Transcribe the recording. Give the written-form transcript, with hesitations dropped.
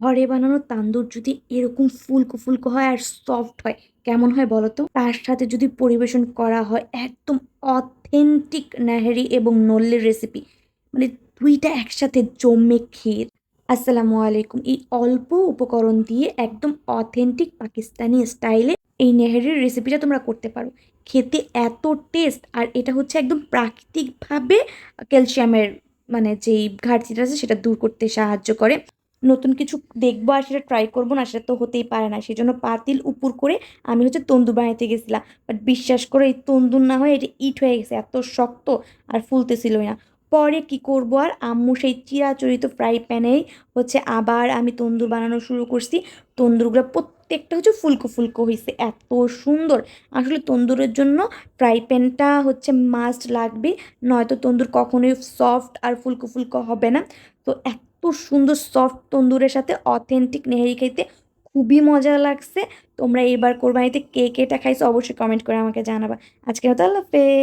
ঘরে বানানো তান্দুর যদি এরকম ফুলকো ফুলকো হয় আর সফট হয়, কেমন হয় বলো তো? তার সাথে যদি পরিবেশন করা হয় একদম অথেন্টিক নেহেরি এবং নল্লের রেসিপি, মানে ২ টা একসাথে জমে ক্ষীর। আসসালামু আলাইকুম। এই অল্প উপকরণ দিয়ে একদম অথেন্টিক পাকিস্তানি স্টাইলে এই নেহেরির রেসিপিটা তোমরা করতে পারো। খেতে এত টেস্ট, আর এটা হচ্ছে একদম প্রাকৃতিকভাবে ক্যালসিয়ামের মানে যেই ঘাটতিটা আছে সেটা দূর করতে সাহায্য করে। নতুন কিছু দেখবো আর সেটা ট্রাই করবো না, সেটা তো হতেই পারে না। সেজন্য পাতিল উপুর করে আমি হচ্ছে তন্দুর বানাইতে গেছিলাম। বাট বিশ্বাস করে এই তন্দুর না হয়ে এটা ইট হয়ে গেছে, এত শক্ত আর ফুলতেছিলই না। পরে কি করব, আর আম্মু সেই চিরাচরিত ফ্রাই প্যানেই হচ্ছে আবার আমি তন্দুর বানানো শুরু করছি। তন্দুরগুলো প্রত্যেকটা হচ্ছে ফুলকো ফুলকো হয়েছে, এত সুন্দর। আসলে তন্দুরের জন্য ফ্রাই প্যানটা হচ্ছে মাস্ট লাগবে, নয়তো তন্দুর কখনোই সফট আর ফুলকো ফুলকো হবে না। তো এত সুন্দর সফট তন্দুরের সাথে অথেন্টিক নেহারি খাইতে খুবই মজা লাগছে। তোমরা এবার কোরবানিতে কে কে এটা খাইছো অবশ্যই কমেন্ট করে আমাকে জানাবা। আজকের মতো আল্লাহ হাফেজ।